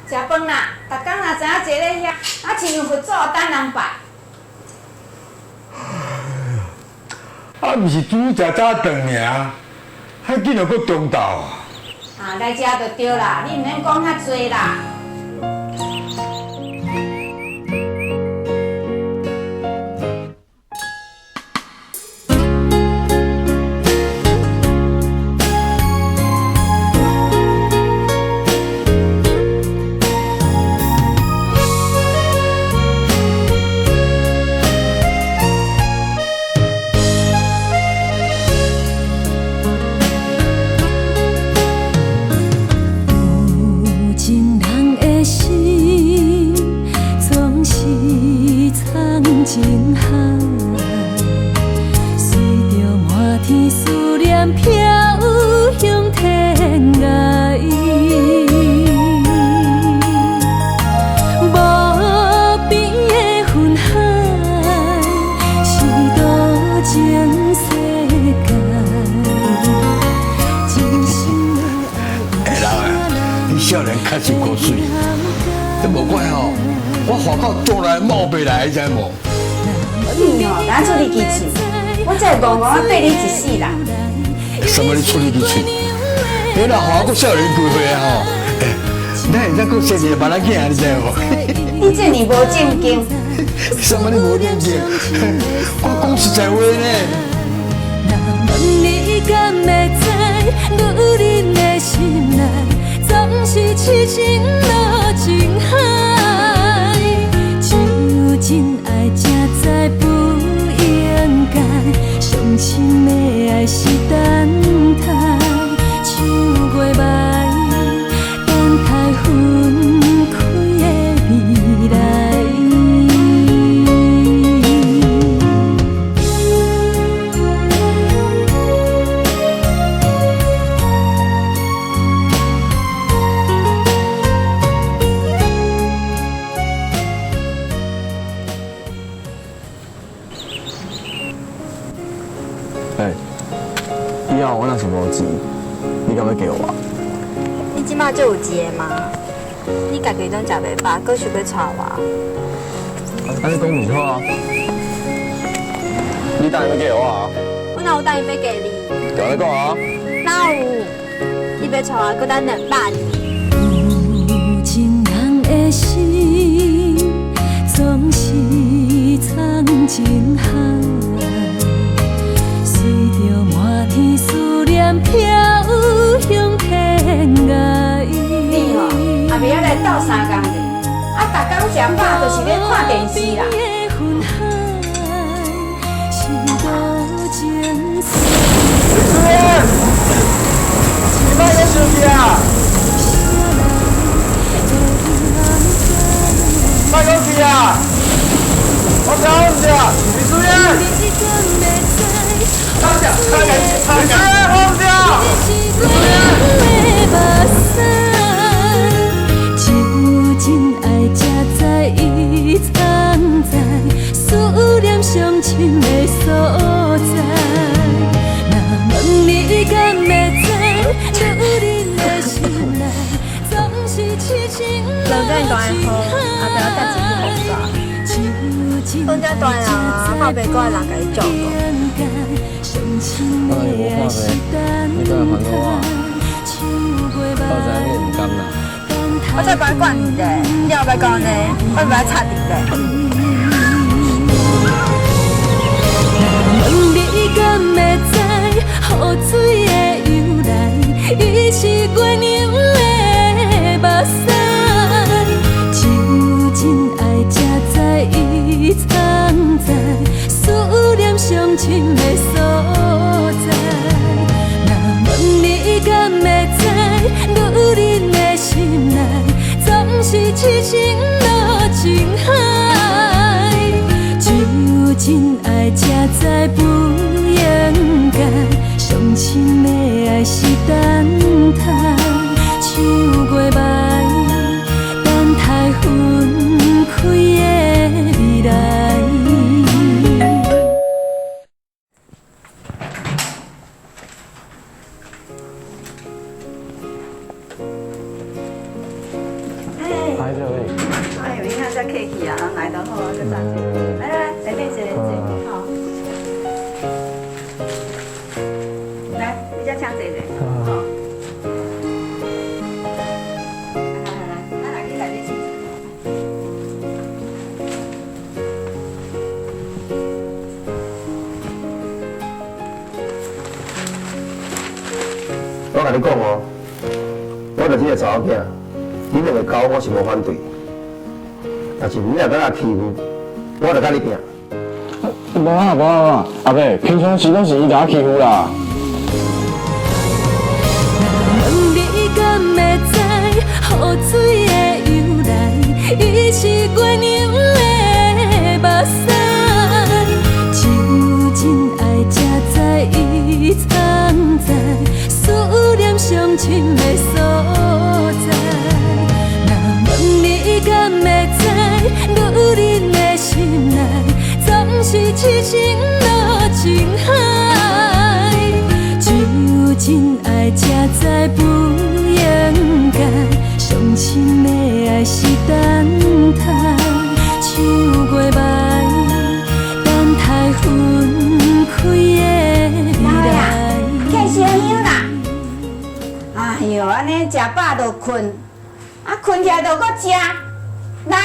食饭啦！逐工若知影坐咧遐，啊，亲像佛祖等人拜。啊，毋是煮食早顿尔，遐紧就搁中昼啊！啊，来食就对啦，你毋免讲遐多啦。少年确实够水，这无怪吼，我花到从来冒不来，知无？你哦，咱出力气嘴，我才戆戆对你一世人。什么你出力气嘴？你若花我少年几岁啊吼？咱会使搁生一个别人囝，你知无？你这呢无正经。什么你无正经？我讲实在话呢。你敢会知，女人的心内总是痴情落情海。只有真爱才知不应该，伤心的爱是等待，像月霾等待分开的未来。以后我若是无钱，你敢要给我？你即马就有钱吗？你家己拢食袂饱，搁想要娶我？安尼讲唔好啊！你当然要给我啊！我哪有答应要给你？就安尼讲啊！哪有？你要娶我，搁等200年。有情人的心总是藏情海。满天思念飘向天涯。你吼，后暝仔来斗3工日，啊，逐工食饱就是要看电视啦。你卖个手机啊？卖东西啊？我找你啊，李书燕。差点，差点，忘掉！只有真爱才知伊藏在思念伤深的所在。若问你敢会知，女人的心内总是痴情落情海。本家大人啊，怕袂过人家己照顾。当然无看呗，你敢会还给我？到时你也唔甘啦。我才不爱管你嘞，你后摆讲呢，我不爱插你嘞。问你敢会知，雨水的由来，伊是月娘的目屎。只有真爱才知伊藏在思念伤深的所在。若问你敢会知，女人的心内总是痴情落情海。只有真爱才知不应该，伤心的爱是等待，像月霾等待分开的未来。才客气啊，人来就好啊，再站起。来来来，内底坐坐，好。来，你再请坐坐。好。来，咱来去内底请坐。我甲你讲哦，我着这个查某囝，你两个交我是无反对，但是你若甲我欺负，我着甲你拼。无啊，阿伯，平常时拢是伊甲我欺负啦。问你敢会知雨水的由来？伊是月娘的目屎，只有真爱才知伊藏在思念上深的所在。若问你敢会知，女人的心内总是痴情落情海，只有真爱才知不应该，伤心的爱是等待，像月霾等待分开的未来。起烧香啦！哎呦，安尼食饱就困，啊困起来就搁食，来。